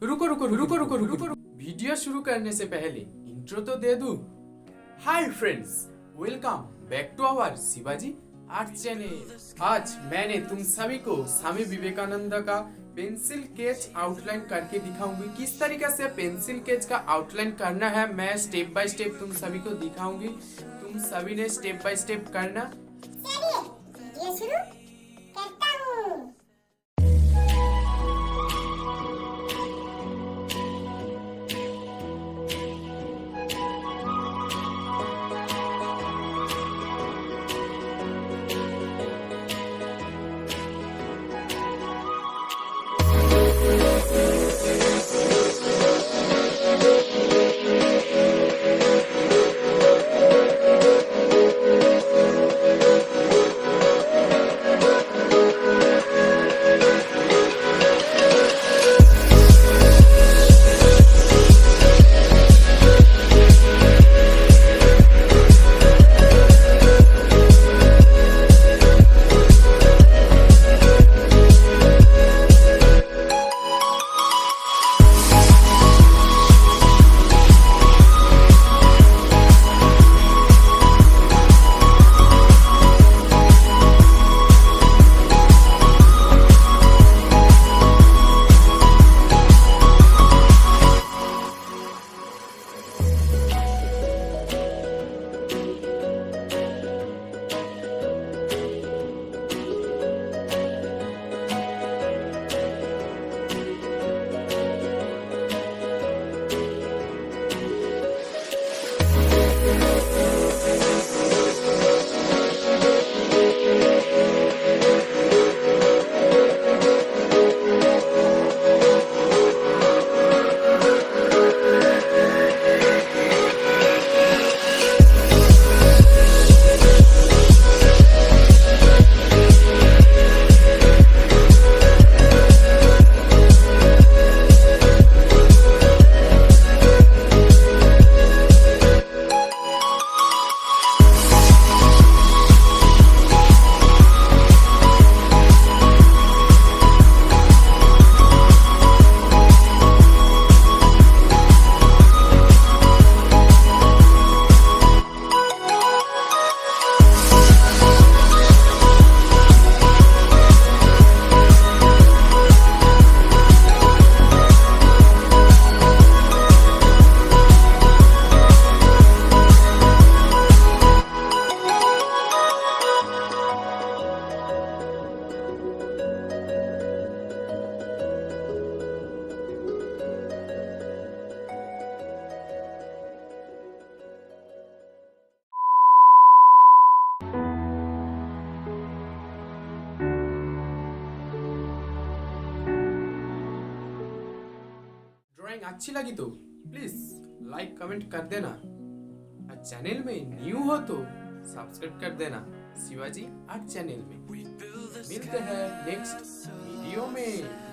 रुको रुको रुको रुको रुको रुको वीडियो शुरू करने से पहले इंट्रो तो दे दूं। Hi friends, welcome back to our Shivaji art channel. आज मैंने तुम सभी को स्वामी विवेकानंद का पेंसिल स्केच आउटलाइन करके दिखाऊंगी। किस तरीके से पेंसिल स्केच का आउटलाइन करना है मैं स्टेप बाय स्टेप तुम सभी को दिखाऊंगी। तुम सभी ने स्टेप बाय स्टेप करना। चलिए वीडियो शुरू करता हूँ। ड्राइंग अच्छी लगी तो प्लीज लाइक कमेंट कर देना और चैनल में न्यू हो तो सब्सक्राइब कर देना शिवाजी आर्ट चैनल में। मिलते हैं नेक्स्ट वीडियो में।